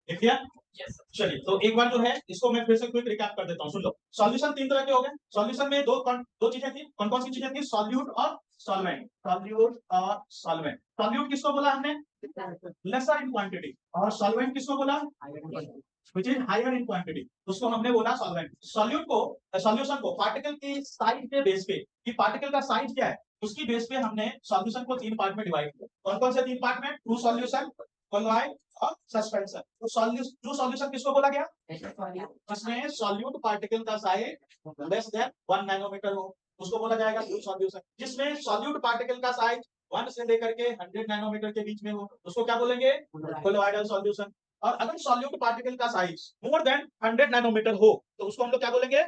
लिख लिया? चलिए, तो एक बार जो है इसको मैं फिर से क्विक रिकैप कर देता हूँ, सुन लो। सॉल्यूशन तीन तरह के हो गए। सॉल्यूशन में दो चीजें थी। कौन कौन सी चीजें थी? सॉल्यूट और सॉल्वेंट। सॉल्यूट और सॉल्वेंट। सॉल्यूट किसको बोला हमने? Lesser in quantity. और सॉल्वेंट किसको बोला? Which is higher in quantity, उसको हमने बोला सॉल्वेंट। सॉल्यूट को, सॉल्यूशन को पार्टिकल की साइज के बेस पे, कि पार्टिकल का साइज क्या है, उसकी बेस पे हमने सॉल्यूशन को तीन पार्ट में डिवाइड किया। कौन कौन से तीन पार्ट में? ट्रू सॉल्यूशन, कोलॉइड और सस्पेंशन। तो ट्रू सॉल्यूशन किसको बोला गया? जिसमें सॉल्यूट पार्टिकल का साइज लेस देन 1 नैनोमीटर हो, उसको बोला जाएगा ट्रू सॉल्यूशन। जिसमें सॉल्यूट पार्टिकल का साइज 1 से लेकर के 100 नैनोमीटर के बीच में हो, उसको क्या बोलेंगे? Colloidal solution. और अगर सॉल्यूट पार्टिकल का साइज मोर देन 100 नैनोमीटर हो, तो उसको हम लोग क्या बोलेंगे?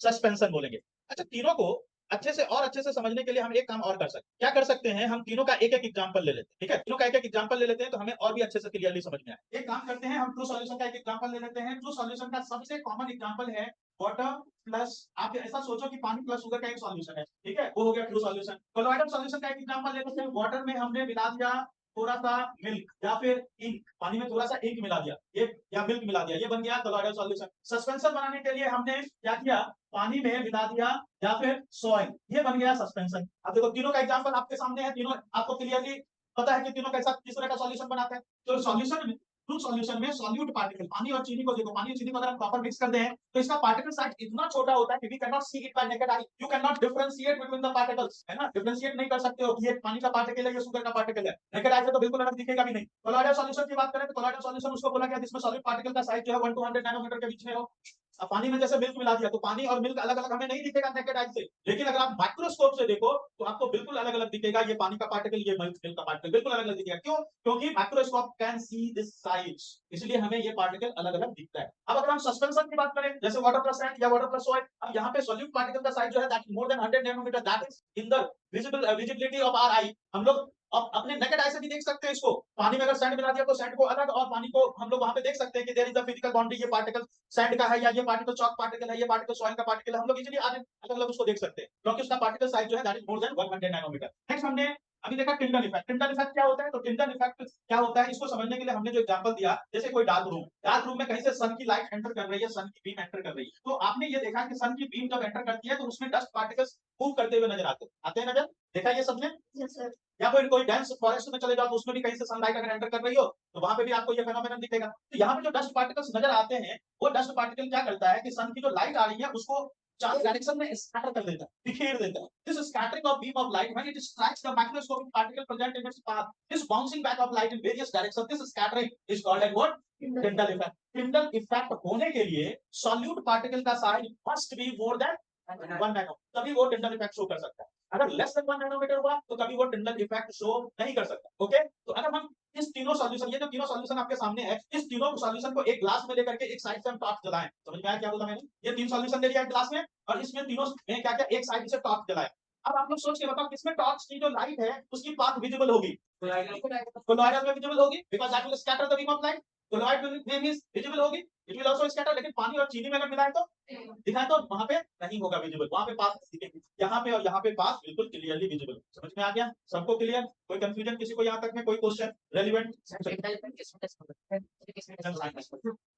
सस्पेंशन बोलेंगे। अच्छा, तीनों को अच्छे से समझने के लिए हम एक काम और कर सकते हैं। क्या कर सकते हैं? हम तीनों का एक एक एग्जांपल ले लेते हैं। ठीक है, तीनों का एक एक एग्जांपल ले लेते हैं, तो हमें और भी अच्छे से क्लियरली समझ में आए। एक काम करते हैं, हम ट्रू सॉल्यूशन का एक एग्जांपल ले लेते हैं। ट्रू सॉल्यूशन का सबसे कॉमन एग्जांपल है वाटर प्लस, आप ऐसा सोचो कि पानी प्लस शुगर का एक सॉल्यूशन है। ठीक है, वो हो गया ट्रू सॉल्यूशन। कोलॉइडल सॉल्यूशन का एक एग्जांपल ले लेते हैं। वाटर में हमने मिला दिया थोड़ा सा मिल्क या फिर इंक, पानी में थोड़ा सा इंक मिला दिया, ये या मिल्क मिला दिया, ये बन गया कोलॉइडल सॉल्यूशन। सस्पेंशन बनाने के लिए हमने क्या किया? पानी में मिला दिया या फिर सॉइल, ये बन गया सस्पेंशन। अब देखो, तीनों का एग्जांपल आपके सामने है, तीनों आपको क्लियरली पता है कि तीनों कैसा किस तरह का सॉल्यूशन बनाते हैं। तो सॉल्यूशन में, ट्रू सॉल्यूशन में सॉल्यूट पार्टिकल, पानी और चीनी को देखो, पानी और चीनी को अगर हम प्रॉपर मिक्स करते हैं तो इसका पार्टिकल साइज इतना छोटा होता है कि we can not see it by naked eye. You can not differentiate between the particles, है ना? डिफरेंशिएट नहीं कर सकते हो कि ये पानी का पार्टिकल है, ये शुगर का पार्टिकल है। नेकेड आई से तो बिल्कुल अलग दिखेगा भी नहीं। कोलॉइडल सॉल्यूशन की बात करें तो कोलॉइडल सॉल्यूशन उसको बोला गया जिसमें सॉलिड पार्टिकल का साइज जो है 1 to 100 नैनोमीटर के बीच में हो। अब पानी में जैसे मिल्क मिला दिया, तो पानी और मिल्क अलग अलग हमें नहीं दिखेगा नेकेड आई से, लेकिन अगर आप माइक्रोस्कोप से देखो तो आपको बिल्कुल अलग अलग दिखेगा। ये पानी का पार्टिकल, ये मिल्क का पार्टिकल बिल्कुल अलग अलग दिखेगा। क्यों? क्योंकि microscope can see this size, इसलिए हमें ये पार्टिकल अलग अलग दिखता है। अब अगर हम सस्पेंशन की बात करें, जैसे वाटर प्लस सैंड या वाटर प्लस ऑयल, अब यहाँ पे सॉल्यूट पार्टिकल का साइज जो है that more than 100 nanometre, that is in the visibility of our eye. हम लोग अब अपने नेकेड आई से भी देख सकते हैं इसको। पानी में अगर सैंड मिला दिया तो सैंड को अलग, और पानी को हम लोग वहां पे देख सकते हैं कि there is the physical boundary, ये पार्टिकल सैंड का है या ये पार्टिकल चॉक पार्टिकल है, ये पार्टिकल सॉइल का पार्टिकल है। हम लोग इजीली अलग अलग उसको देख सकते हैं क्योंकि उसका पार्टिकल साइज जो है that is more than 100 nanometre. Next हमने अभी देखा टिंडल इफेक्ट। टिंडल इफेक्ट क्या होता है? तो टिंडल इफेक्ट क्या होता है, इसको समझने के लिए हमने जो एग्जांपल दिया, जैसे कोई डार्क रूम में कहीं से सन की लाइट एंटर कर रही है, सन की बीम एंटर कर रही है, तो आपने ये देखा कि सन की बीम जब एंटर करती है तो उसमें डस्ट पार्टिकल्स मूव करते हुए नजर आते हैं नजर, देखा ये सबने? yes, या फिर कोई डेंस फॉरेस्ट में चले जाओ तो उसमें भी कहीं से सनलाइट अगर एंटर कर रही हो तो वहां पे भी आपको ये फेनोमेनन दिखेगा। तो यहाँ पे जो डस्ट पार्टिकल्स नजर आते हैं, वो डस्ट पार्टिकल क्या करता है कि सन की जो लाइट आ रही है उसको चार डायरेक्शन में स्कैटर कर देता है, बिखेर देता है। This scattering of beam of light when it strikes the microscopic particle present in its path, this bouncing back of light in various direction, this scattering is called as what? Tyndall effect. Tyndall effect होने के लिए solute particle का size must be more than 1 nano, तभी वो Tyndall effect show कर सकता है। अगर लेस देन 1 नैनोमीटर हुआ तो कभी वो टिंडल इफेक्ट शो नहीं कर सकता। ओके, तो अगर हम इस तीनों सॉल्यूशन, ये जो तीनों सॉल्यूशन आपके सामने है, इस तीनों सॉल्यूशन को एक ग्लास में लेकर के एक साइड से हम टॉर्च जलाएं, समझ में आया क्या बोला मैंने? ये तीन सॉल्यूशन ले लिया एक ग्लास में और इसमें तीनों में क्या क्या एक साइड से टॉर्च जलाया। अब आप लोग सोच के बताओ किसमें टॉर्च की जो लाइट है उसकी पाथ विजिबल होगी? कोलॉइडल में विजिबल होगी, because that will scatter the beam of light. Colloid में भी विजिबल होगी, इट विल आल्सो स्कैटर। लेकिन पानी और चीनी में अगर मिलाए तो दिखाए तो वहां पे नहीं होगा विजिबल, वहां पे पास दिखेगी। यहाँ पे और यहाँ पे पास बिल्कुल क्लियरली विजिबल। समझ में आ गया सबको? क्लियर? कोई कंफ्यूजन किसी को यहाँ तक में? कोई क्वेश्चन रेलेवेंट?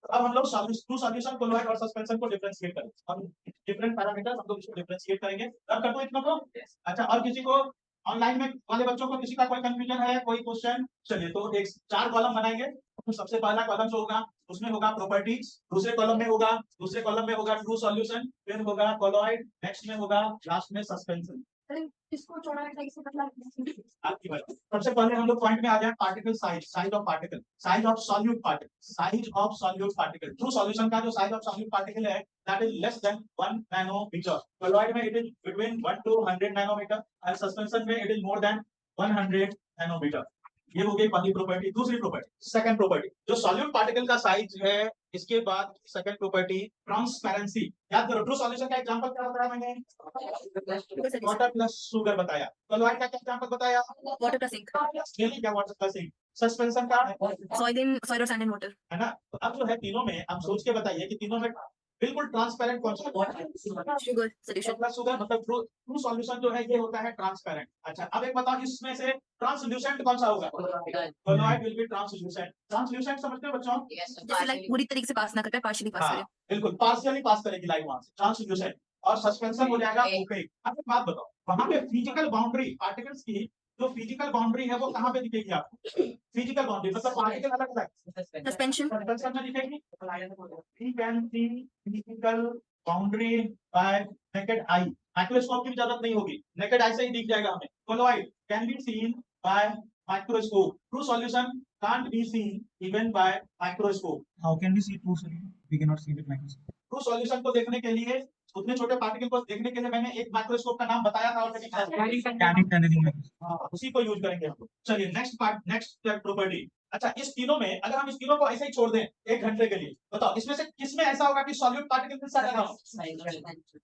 अब हम लोग ट्रू सॉल्यूशन, कोलॉइड और सस्पेंशन को डिफरेंशिएट करें। हम डिफरेंट पैरामीटर्स हम लोग इसको डिफरेंशिएट करेंगे। अब कर दो इतना को। अच्छा, और किसी को ऑनलाइन में वाले बच्चों को किसी का कोई कंफ्यूजन है, कोई क्वेश्चन? चलिए, तो एक 4 कॉलम बनाएंगे। तो सबसे पहला कॉलम जो होगा उसमें होगा प्रॉपर्टीज, दूसरे कॉलम में होगा ट्रू सॉल्यूशन, फिर होगा कोलॉइड, नेक्स्ट में होगा लास्ट में सस्पेंशन। इसको छोड़ा है इसे मतलब आपकी बात। सबसे पहले हम लोग पॉइंट में आ जाए, particle size, size of particle, size of solute particle, size of solute particle. True solution का जो साइज ऑफ सॉल्यूट पार्टिकल है that is less than 1 nanometre. Colloid में it is between 1 to 100 nanometre and suspension में it is more than 100 nanometre. ये हो गई पहली property. दूसरी प्रॉपर्टी, सेकंड प्रॉपर्टी, जो सॉल्यूट पार्टिकल का साइज है, इसके बाद सेकंड प्रॉपर्टी ट्रांसपेरेंसी। याद करो, ट्रू सॉल्यूशन का एग्जांपल क्या बताया मैंने? वाटर प्लस शुगर बताया। कोलॉइड का क्या एग्जांपल बताया? Water plus ink. रियली क्या वाटर प्लस इंक? सस्पेंशन का सॉइल और सैंड एंड वाटर, है ना? तो अब जो है तीनों में आप सोच के बताइए कि तीनों में बिल्कुल ट्रांसपेरेंट कौन सा? Sugar solution. प्लस शुगर मतलब ट्रू सॉल्यूशन जो है ये होता है ट्रांसपेरेंट। अच्छा अब एक बताओ इसमें से ट्रांसल्यूसेंट कौन सा होगा? Colloid will be translucent. Translucent समझते हो बच्चों? जैसे लाइक पूरी तरीके से पास ना करके पार्शियली पास हाँ करे. बिल्कुल पार्शियली पास करेगी लाइट वहां से ट्रांसल्यूसेंट। और सस्पेंशन हो जाएगा ओपेक। अब एक बात बताओ वहां पे फिजिकल बाउंड्री पार्टिकल्स की जो फिजिकल बाउंड्री है वो कहाँ पे दिखेगी आपको? फिजिकल बाउंड्री मतलब पार्टिकल अलग अलग Suspension. सस्पेंशन में दिखेगी। We can see physical boundary by naked eye. Microscope की भी जरूरत नहीं होगी, नेकेड आई से ही दिख जाएगा हमें। Colloid can be seen by microscope. True solution can't be seen even by microscope. How can we see true solution? We cannot see with microscope. True solution को देखने के लिए उतने छोटे पार्टिकल को देखने के लिए मैंने एक माइक्रोस्कोप का नाम बताया था ऑलरेडी। Scanning tunneling microscope. हाँ उसी को यूज करेंगे हम लोग। चलिए नेक्स्ट पार्ट, नेक्स्ट प्रॉपर्टी। अच्छा इस तीनों में अगर हम इस तीनों को ऐसे ही छोड़ दें 1 घंटे के लिए, बताओ इसमें से किसमें ऐसा होगा कि सॉल्यूट पार्टिकल के साथ रहेगा?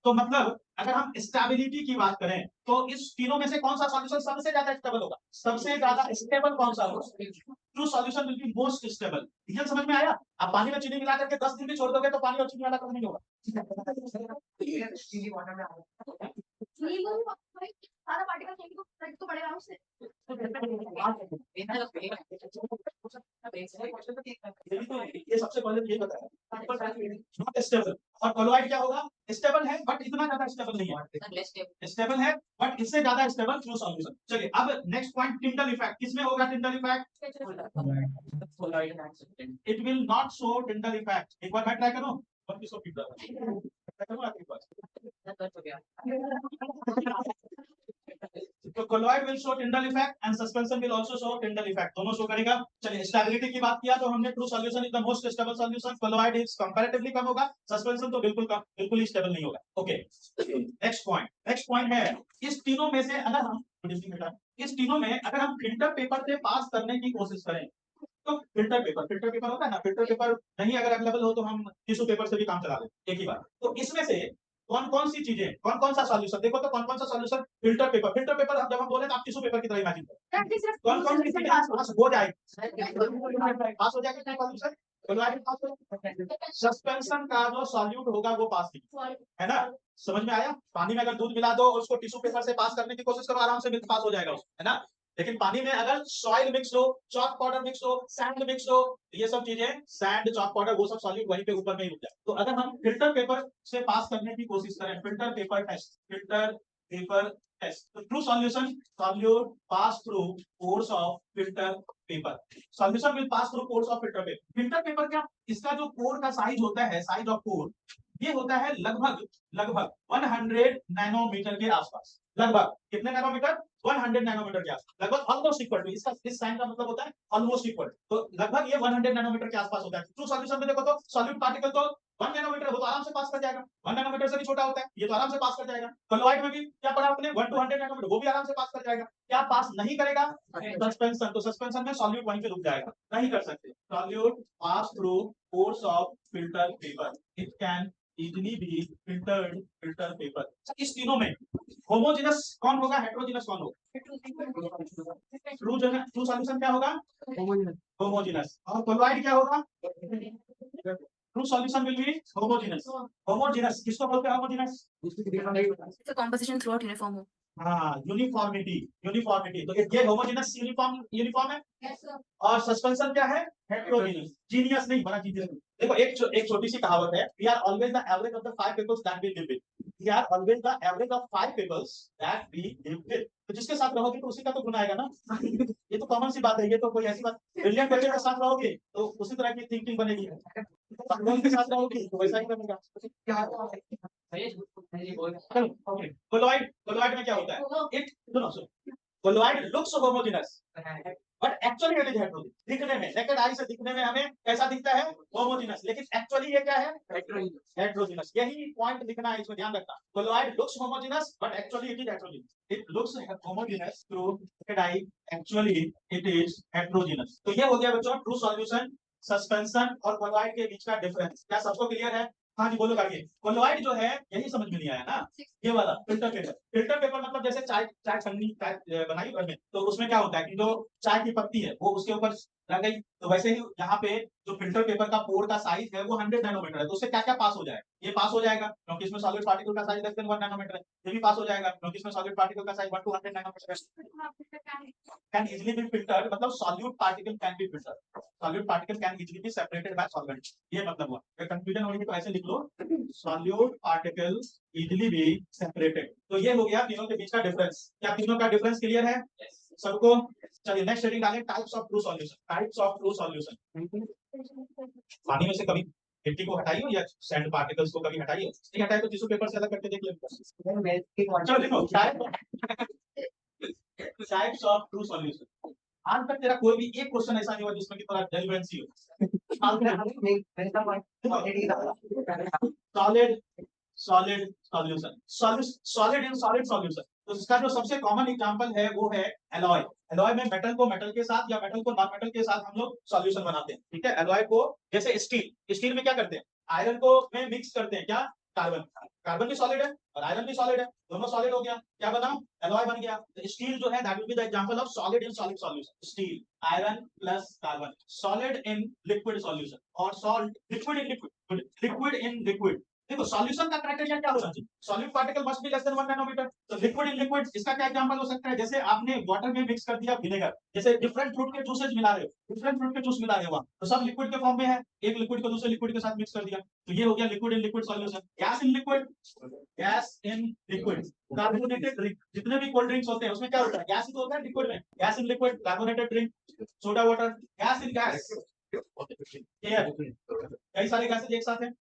तो मतलब अगर हम स्टेबिलिटी की बात करें तो इस तीनों में से कौन सा सॉल्यूशन सबसे ज्यादा स्टेबल होगा? सबसे ज्यादा स्टेबल कौन सा होगा? True solution will be most stable. ये समझ में आया? आप पानी में चीनी मिला करके 10 दिन भी छोड़ दोगे तो पानी और चीनी वाला कभी नहीं होगा। सारा पार्टिकल चेंज तो पड़ेगा उससे. ये सबसे पहले ये बताया नॉट स्टेबल। और कोलॉइड क्या होगा? स्टेबल है बट इतना ज्यादा स्टेबल नहीं है। स्टेबल है बट इससे ज्यादा स्टेबल ट्रू सॉल्यूशन। चलिए अब नेक्स्ट पॉइंट टिंडल इफेक्ट। किसमें होगा Tyndall effect? It will not show Tyndall effect. एक बार मैं ट्राई करूं और किसको फीड करूं आखिरी बार। तो colloid will show Tyndall effect and suspension will also show Tyndall effect, दोनों शो करेगा। चलिए स्टेबिलिटी की बात किया तो हमने true solution is the most stable solution, colloid is comparatively कम होगा, सस्पेंशन तो बिल्कुल ही स्टेबल नहीं होगा। ओके नेक्स्ट पॉइंट है इस तीनों में से अगर हम फिल्टर पेपर से पास करने की कोशिश करें तो फिल्टर पेपर होता है ना, फिल्टर पेपर नहीं अगर अवेलेबल हो तो हम टिश्यू पेपर से भी काम चला लें एक ही बार। तो इसमें से कौन कौन सी चीजें, कौन कौन सा सॉल्यूशन, देखो तो कौन कौन सा सॉल्यूशन फिल्टर पेपर जब हम बोले तो आप टिश्यू पेपर की तरह इमेजिन करो। कौन कौन सी चीजें पास हो जाएगी? पास हो जाएगा सॉल्यूशन। सस्पेंशन का जो सॉल्यूट होगा वो पास नहीं है ना, समझ में आया? पानी में अगर दूध मिला दो और उसको टिश्यू पेपर से पास करने की कोशिश करो आराम से पास हो जाएगा है ना। लेकिन पानी में अगर सॉइल मिक्स हो, चॉक पाउडर मिक्स हो, सैंड मिक्स हो, ये सब चीजें सैंड चॉक पाउडर वो सब सॉल्यूट वहीं पे ऊपर में ही रुक जाए। तो अगर हम फिल्टर पेपर से पास करने की कोशिश करें, फिल्टर पेपर टेस्ट, तो true solution solute pass through pores of filter paper. Solution will pass through pores of filter paper. Filter paper क्या, इसका जो पोर का साइज होता है, साइज ऑफ पोर ये होता है लगभग 100 नैनोमीटर के आसपास। लगभग कितने नैनोमीटर? 100 नैनोमीटर के आसपास, लगभग ऑलमोस्ट इक्वल टू। इसका इस साइन का मतलब होता है ऑलमोस्ट इक्वल। तो लगभग ये 100 नैनोमीटर के आसपास होता है। ट्रू सॉल्यूशन में देखो तो सॉल्यूट पार्टिकल तो 1 नैनोमीटर वो तो आराम से पास कर जाएगा, 1 नैनोमीटर से भी छोटा होता है, ये तो आराम से पास कर जाएगा। कोलॉइड में भी क्या पढ़ा आपने? 1 to 100 नैनोमीटर, वो भी आराम से पास कर जाएगा। क्या पास नहीं करेगा? सस्पेंशन। तो सस्पेंशन में सॉल्यूट वहीं पे रुक जाएगा, नहीं कर सकते। Solute pass through pores of filter paper, it can easily B filter paper. इस तीनों में होमोजेनस कौन होगा, हेटेरोजेनस कौन होगा? ट्रू सॉल्यूशन क्या होगा? होमोजेनस। और कोलॉइड क्या होगा? True solution will be homogeneous. Homogeneous किसको बोलते हैं? Homogeneous So composition throughout uniform हो. हाँ यूनिफॉर्मिटी। तो ये होमोजेनस यूनिफॉर्म है। और सस्पेंशन क्या है? हेटेरोजेनस। जीनियस नहीं, बड़ा जीनियस। देखो एक छोटी सी कहावत है, we are always the average of the 5 peoples that we live with. We are always the average of 5 peoples that we live with. तो जिसके साथ रहोगे तो उसी का तो गुण आएगा ना। ये तो कॉमन सी बात है, ये तो कोई ऐसी बात। ब्रिलियंट बच्चे के साथ रहोगे तो उसी तरह की थिंकिंग बनेगी, पागल के साथ रहोगे तो वैसा ही बनेगा। कोलॉइड में क्या होता है? Colloid looks homogeneous but actually it is heterogeneous. दिखने में, नेकेड आई से दिखने में हमें कैसा दिखता है? होमोजेनस, लेकिन एक्चुअली ये क्या है? हेटेरोजेनस। यही पॉइंट लिखना है, इसमें ध्यान रखना। Colloid looks homogeneous but actually it is heterogeneous. It looks homogeneous through naked eye, actually it is heterogeneous. तो ये हो गया बच्चों ट्रू सॉल्यूशन, सस्पेंशन और कोलॉइड के बीच का डिफरेंस। क्या सबको क्लियर है? हाँ जी बोलो करके। कोलॉइड जो है यही समझ में नहीं आया ना, ये वाला फिल्टर पेपर मतलब जैसे चाय छन्नी बनाई घर में, तो उसमें क्या होता है कि जो चाय की पत्ती है वो उसके ऊपर लग गई। तो वैसे ही यहाँ पे जो फिल्टर पेपर का पोर का साइज है वो 100 नैनोमीटर है, तो उससे क्या क्या पास हो जाएगा, ये पास हो जाएगा क्योंकि इसमें सॉलिड पार्टिकल का साइज लेस देन 1 नैनोमीटर है, ये भी पास हो जाएगा क्योंकि इसमें सॉलिड पार्टिकल का साइज 1 to 100 नैनोमीटर है। कैन इजीली बी फिल्टर्ड, मतलब solute particle can be filtered, solute particle can easily be separated by solvent, ये मतलब हुआ। अगर कंफ्यूजन होगी तो ऐसे लिख लो, solute particle easily be separated. तो ये हो गया तीनों के बीच का डिफरेंस। क्या तीनों का डिफरेंस क्लियर है सबको? चलिए नेक्स्ट हेडिंग डालें, types of true solution. Types of true solution, पानी में से कभी मिट्टी को हटाइए या सैंड पार्टिकल्स को कभी हटाइए, नहीं हटाए तो टिश्यू पेपर से अलग करके देख लेंगे। चलो देखो टाइप्स ऑफ ट्रू सॉल्यूशन। आज तक तेरा कोई भी एक क्वेश्चन ऐसा नहीं हुआ जिसमें कि थोड़ा रेलेवेंसी हो। Solid solid solution, solid in solid solution. तो इसका जो सबसे कॉमन एग्जांपल है वो है एलॉय। एलॉय में मेटल को मेटल के साथ या मेटल को नॉन मेटल के साथ हम लोग सॉल्यूशन बनाते हैं, ठीक है। एलॉय को जैसे स्टील, स्टील में क्या करते हैं, आयरन को में मिक्स करते हैं, क्या, कार्बन, कार्बन भी सॉलिड है और आयरन भी सॉलिड है, दोनों सॉलिड हो गया, क्या बना, एलॉय बन गया। तो स्टील जो है that will be the example of solid in solid solution. Steel, iron plus carbon, solid in liquid solution, और salt liquid in liquid, liquid in liquid. देखो सॉल्यूशन का क्राइटेरिया क्या होना चाहिए, solid particle must be less than 1 nanometre. तो liquid in liquid, इसका क्या example हो सकता है, जैसे आपने वाटर में मिक्स कर दिया विनेगर, जैसे डिफरेंट फ्रूट के जूसेस मिला रहे हो, डिफरेंट फ्रूट के जूस मिला रहे हो, तो सब लिक्विड के फॉर्म में है, एक लिक्विड को दूसरे लिक्विड के साथ मिक्स कर दिया, तो ये हो गया liquid in liquid solution. Gas in liquid, gas in liquid, carbonated drink, जितने भी कोल्ड ड्रिंक्स होते हैं उसमें क्या होता है, गैस ही तो होता है लिक्विड में, gas in liquid, carbonated drink, soda water, gas in gas, air, कई सारे गैसेज एक साथ हैं।